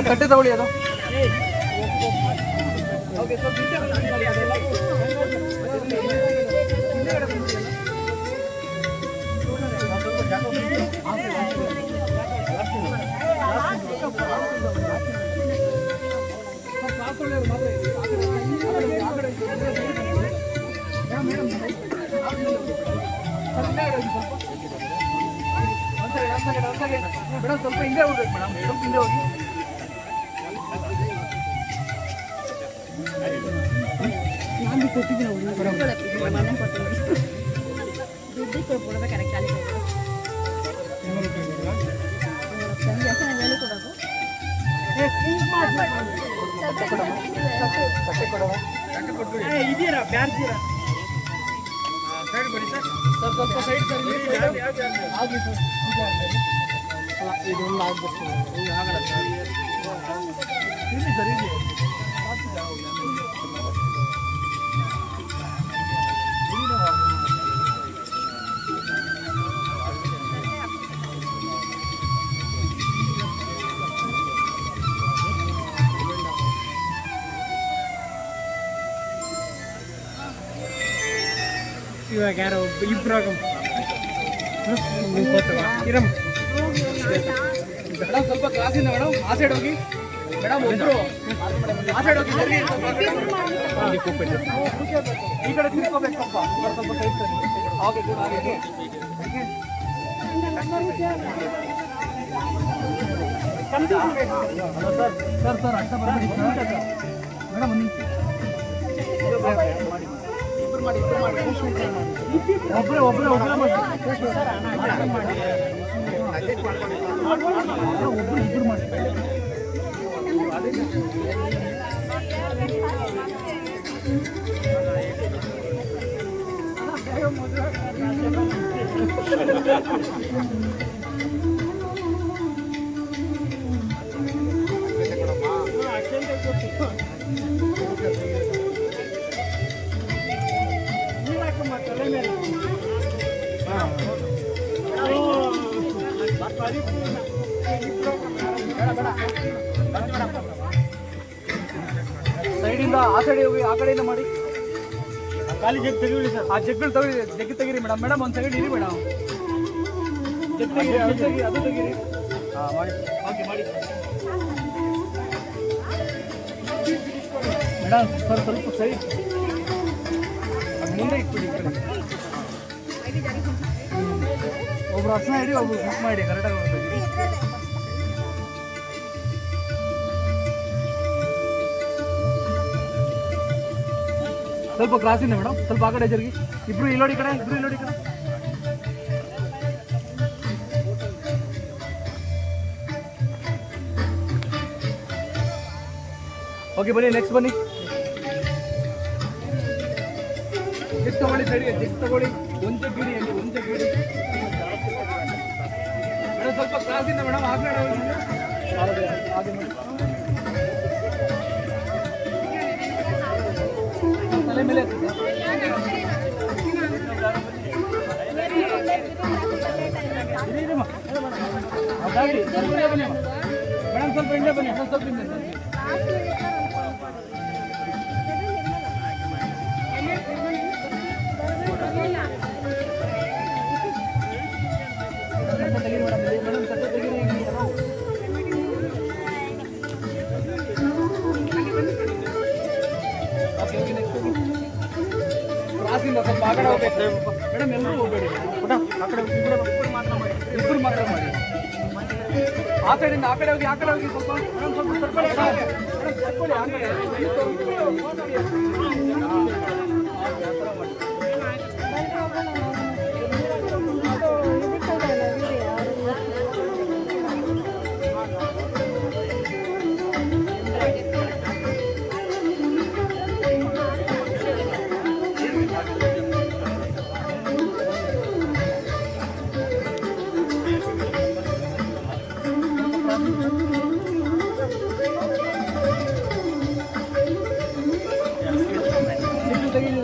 ಕಟ್ಟೆ ತಗೊಳ್ಳಿ ಅದು. ಮೇಡಮ್ ಸ್ವಲ್ಪ ಹಿಂದೆ ಹೋಗ್ಬೇಕು ಮೇಡಮ್, ಸ್ವಲ್ಪ ಹಿಂದೆ ಹೋಗಿ. ನಾನು ಕೊಟ್ಟಿದ್ದೀನಿ ದುಡ್ಡು ಕೊಡ್ಬೋದು ಕರೆಕ್ಟ್ ಅಲ್ಲಿ ಇದೀರಾ ಬ್ಯಾಡ್ತೀರಾ ಸೈಡ್ ಬನ್ನಿ ಸರ್, ಸ್ವಲ್ಪ ಸೈಡ್ ಸರ್ ಆಗಲಿ ಸರ್. ಇದೊಂದು ಆಗ್ಬೇಕು ಆಗಲ್ಲ ಸರ್, ಇಲ್ಲಿ ಸರ್ ಇಲ್ಲಿ ಇವಾಗ ಯಾರೋ ಇಬ್ಬರಾಗ ಇರಮ್ಮ ಮೇಡಮ್ ಸ್ವಲ್ಪ ಕ್ಲಾಸಿಂದ ಮೇಡಮ್ ಆ ಸೈಡ್ ಹೋಗಿ ಮೇಡಮ್ ಒಬ್ಬರು ಆ ಸೈಡ್ ಹೋಗಿ ಈ ಕಡೆ ತಿರ್ಕೋಬೇಕು ಸ್ವಲ್ಪ ಸೈಡ್ ಓಕೆ ಗುಡ್ ಆಗಿದೆ ಸರ್ ಸರ್ ಅರ್ಥ ಬರಬೇಡಿ ಮೇಡಮ್ ಒಂದು ಒಬ್ಬರೇ ಒಬ್ಬರು ಇಬ್ಬರು ಮಾಡಿ ಸೈಡಿಂದ ಆ ಸೈಡ್ ಹೋಗಿ ಆ ಕಡೆಯಿಂದ ಮಾಡಿ. ಖಾಲಿ ಜಗ್ ತೆಗಿರಿ ಸರ್, ಆ ಜಗ್ಗಳು ತೆಗಿ ಜಗ್ಗಿ ತೆಗೀರಿ ಮೇಡಮ್. ಮೇಡಮ್ ಒಂದು ಸೈಡ್ ಇರಿ ಮೇಡಮ್, ಜಗ್ ತೆಗೀರಿ ಅದು ತೆಗೀರಿ ಅದು ತೆಗೀರಿ. ಹಾಂ ಮಾಡಿ ಓಕೆ ಮಾಡಿ ಮೇಡಮ್. ಸರ್ ಸ್ವಲ್ಪ ಸೈಡ್ ಅದು ಮುಂದೆ ಇಟ್ಬಿಡಿ. ಒಬ್ರು ಅರ್ಶನ ಇಡಿ, ಒಬ್ರು ಬುಕ್ ಮಾಡಿ ಕರೆಕ್ಟಾಗಿ ಹೋಗ್ಬೇಕು. ಸ್ವಲ್ಪ ಕ್ರಾಸಿಂದ ಮೇಡಮ್, ಸ್ವಲ್ಪ ಆ ಕಡೆ ಜರುಗಿ. ಇಬ್ರು ಇಲ್ಲೋಡಿ ಕಡೆ, ಇಬ್ರು ಇಲ್ಲೋಡಿ ಕಡೆ. ಓಕೆ ಬನ್ನಿ, ನೆಕ್ಸ್ಟ್ ಬನ್ನಿ. ಜಗ್ ತಗೊಳ್ಳಿ ಸೈಡ್ಗೆ, ಜಗ್ ತಗೊಳ್ಳಿ. ಒಂದು ಜಗ್ಗಿಡಿ ಅಲ್ಲಿ, ಒಂದು ಜಗ್ಗಿಡಿ ಮೇಡಮ್. ಸ್ವಲ್ಪ ಕ್ರಾಸಿಂದ ಮೇಡಮ್, ಆ ಕಡೆ ಹೋಗಿ ಹಾಗೆ ಮಾಡಿ. ತಲೆ ಮೇಲೆ ಮೇಡಮ್, ಸ್ವಲ್ಪ ಹಿಂದೆ ಬನ್ನಿ, ಸ್ವಲ್ಪ ಹಿಂದೆ ಕ್ಲಾಸಿಂದ ಸ್ವಲ್ಪ ಆ ಕಡೆ ಹೋಗ್ಬೇಕು ಮೇಡಮ್. ಎಲ್ಲರೂ ಹೋಗಬೇಡಿ ಮೇಡಮ್, ಆ ಕಡೆ ಇಬ್ಬರು ಮಾತ್ರ ಮಾಡಿ. ಆ ಸೈಡಿಂದ ಆ ಕಡೆ ಹೋಗಿ, ಆ ಕಡೆ ಹೋಗಿ ಸ್ವಲ್ಪ ಮೇಡಮ್. ಸ್ವಲ್ಪ ಸರ್ಕೊಳ್ಳಿ ಮೇಡಮ್, ಸರ್ಕೊಳ್ಳಿ ಆ ಕಡೆ. ತೆಗಿರಿ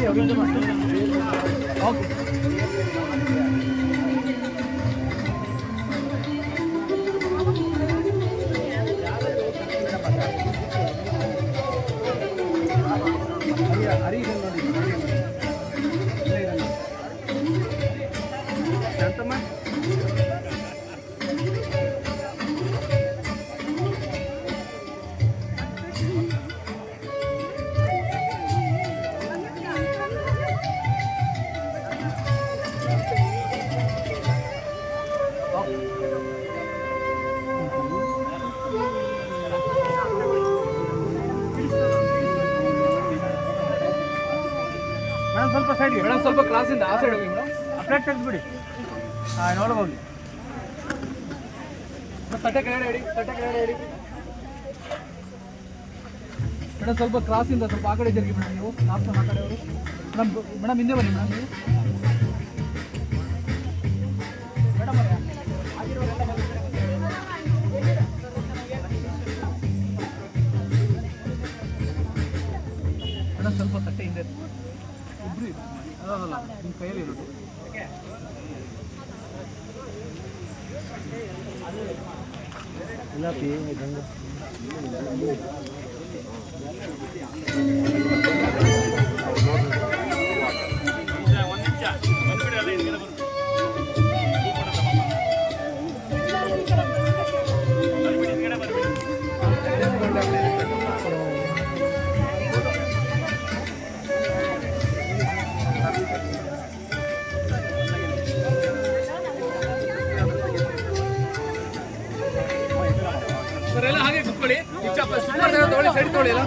ಓಕೆ. ಹರಿ ಇದೆ ನೋಡಿ, ಶಾಂತಮ್ಮ ಮೇಡಮ್ ಸ್ವಲ್ಪ ಸೈಡ್ಗೆ, ಮೇಡಮ್ ಸ್ವಲ್ಪ ಕ್ಲಾಸಿಂದ ಆ ಸೈಡ್ ಹೋಗಿ ಮೇಡಮ್, ಪ್ಲೇಟ್ ತೆಗೆದ್ಬಿಡಿ. ಹಾಂ ನೋಡ್ಬೋದು. ತಟ್ಟೆ ಕೆಳಗಡೆ ಇಡಿ, ತಟ್ಟೆ ಕೆಳಗಡೆ ಇಡಿ ಮೇಡಮ್. ಸ್ವಲ್ಪ ಕ್ರಾಸಿಂದ ಸ್ವಲ್ಪ ಆ ಕಡೆ ಜರುಗಿ ಮೇಡಮ್, ನೀವು ನಾಲ್ಕು ಆ ಕಡೆ ಅವರು ಮೇಡಮ್. ಮೇಡಮ್ ಹಿಂದೆ ಬನ್ನಿ ಮೇಡಮ್, ನೀವು ಮೇಡಮ್ ಮೇಡಮ್ ಸ್ವಲ್ಪ ತಟ್ಟೆ ಹಿಂದೆ ಇಬ್ಬರು ಅದಲ್ಲ ನಿಮ್ಮ ಕೈಯಲ್ಲಿ ಇರೋದು. ಇಲ್ಲ ಪಿ ಗಂಗ ಸರ್ ಎಲ್ಲ ಹಾಗೆ ಕುತ್ಕೊಳ್ಳಿ. ತಗೊಳ್ಳಿ, ಸೈಡ್ ತಗೊಳ್ಳಿ ಎಲ್ಲ.